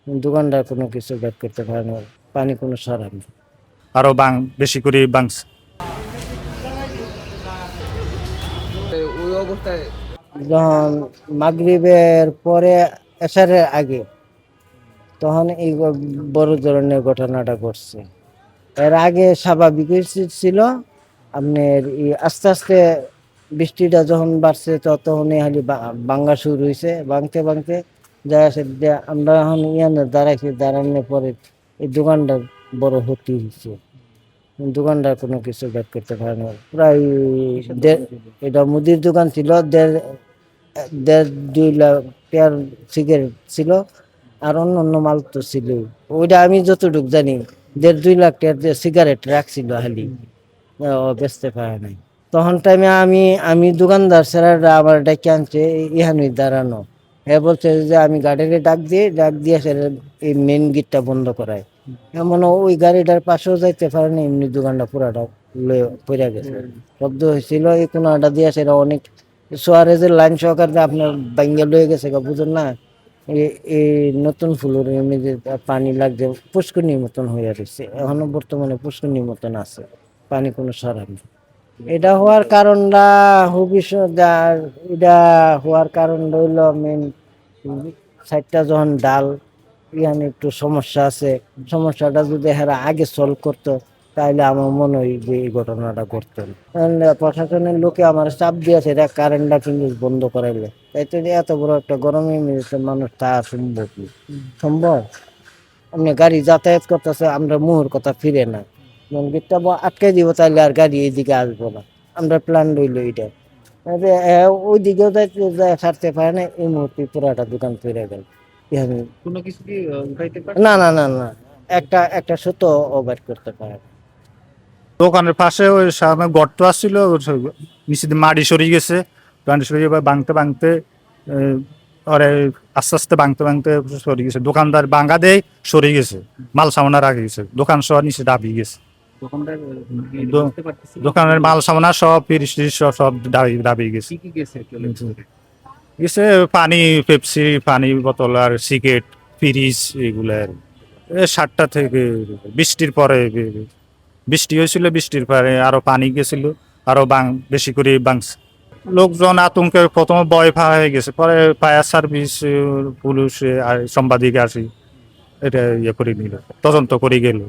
দোকানদার কোনো কিছু ব্যাক করতে পারে না, পানি কোনো সারা নেই। আরো বেশি করে বাংছে। ওই অবস্থায় যখন মাগরিবের পরে এশারের আগে তখন এই বড় ধরনের ঘটনাটা ঘটছে। এর আগে স্বাভাবিক ছিল আপনার আস্তে আস্তে বৃষ্টিটা যখন বাড়ছে ততক্ষণই খালি ভাঙ্গা শুরু হয়েছে, ভাঙতে ভাঙতে যা আছে আমরা এখন ইয়ানে দাঁড়াইছি, দাঁড়ানোর পরে এই দোকানটা বড় ক্ষতি হয়েছে। দোকানদার কোনো কিছু ব্যাক করতে পারে না, প্রায় এটা মুদির দোকান ছিল, দেড় দেড় 2 লাখ পেয়ার সিগারেট ছিল, আর অন্য অন্য মাল তো ছিল। ওইটা আমি যতটুকু জানি 1.5-2 লাখ টাকার যে সিগারেট রাখছিল খালি, বেচতে পারে নাই। তখন টাইমে আমি আমি দোকানদার স্যারেরা আবার ডেকে আনছে ইহানুই দাঁড়ানো। হ্যাঁ বলছে যে আমি গাড়িকে ডাক দিয়ে স্যার এই মেন গেটটা বন্ধ করায়। এমন ওই গাড়িটার পাশেও যাইতে পারে না, এমনি দোকানটা পুরাটা পড়ে গেছে, শব্দ হয়েছিল। এই কোনাটা দিয়ে সেটা অনেক সোয়ারেজের লাইন সহকারে আপনার বাঙ্গা লয়ে গেছে, বুঝুন না। এই নতুন ফুলের এমনি যে পানি লাগছে পুষ্করণীর মতন হয়ে রয়েছে, এখনো বর্তমানে পুষ্করণীর মতন আছে, পানি কোনো সারা নেই। এটা হওয়ার কারণটা এটা হওয়ার কারণ রইল মেন সাইডটা যখন ডাল ইয়ানি একটু সমস্যা আছে, সমস্যাটা যদি এরা আগে সলভ করতো তাহলে আমার মনে হয় যে এই ঘটনাটা ঘটতো না। প্রশাসনের লোকে আমার চাপ দিয়েছে এটা কারেন্টটা কিন্তু বন্ধ করাইলে, তাই তো এত বড় একটা গরমে মেরেছে মানুষ, তা সম্ভব কি? সম্ভব? আপনি গাড়ি যাতায়াত করতেছে, আমরা মুহুর কথা ফিরে না, গেটটা আটকে দিব তাহলে আর গাড়ি এইদিকে আসবো না। আমরা প্ল্যান রইল এটা ওই দিকেও ছাড়তে পারে না, এই মুহূর্তে পুরাটা দোকান ফিরে গেল। কোনো কিছু কি উঠাইতে পারে? না না না না, একটা সুতো ওভার করতে পারে না। দোকানের পাশে ওই সামনে গর্ত আসছিল, নিচে দিয়ে মাটি সরিয়ে গেছে, মাটি সরিয়ে এবার ভাঙতে ভাঙতে ওরে আস্তে আস্তে ভাঙতে ভাঙতে সরিয়ে গেছে। দোকানদার ভাঙা দেয় সরিয়ে গেছে, মাল সামানা রাখে গেছে, দোকান সহ নিচে দাবিয়ে গেছে। দোকানদার বুঝতে পারতেছি দোকানের মাল সামানা সব পিরিশ টিরিশ সব সব দাবিয়ে গেছে। কি কি গেছে চলে গেছে পানি, পেপসি, পানি বোতল আর সিগারেট, ফ্রিজ, এগুলো আর 7টা থেকে বৃষ্টির পরে বৃষ্টি হয়েছিল, বৃষ্টির পরে আরো পানি গেছিল, আরো বেশি করে বাংছে। লোকজন আতঙ্কে প্রথমে ভয় হয়ে গেছে, পরে ফায়ার সার্ভিস, পুলিশ আর সাংবাদিক আসি এটা ইয়ে করে নিল, তদন্ত করে গেল।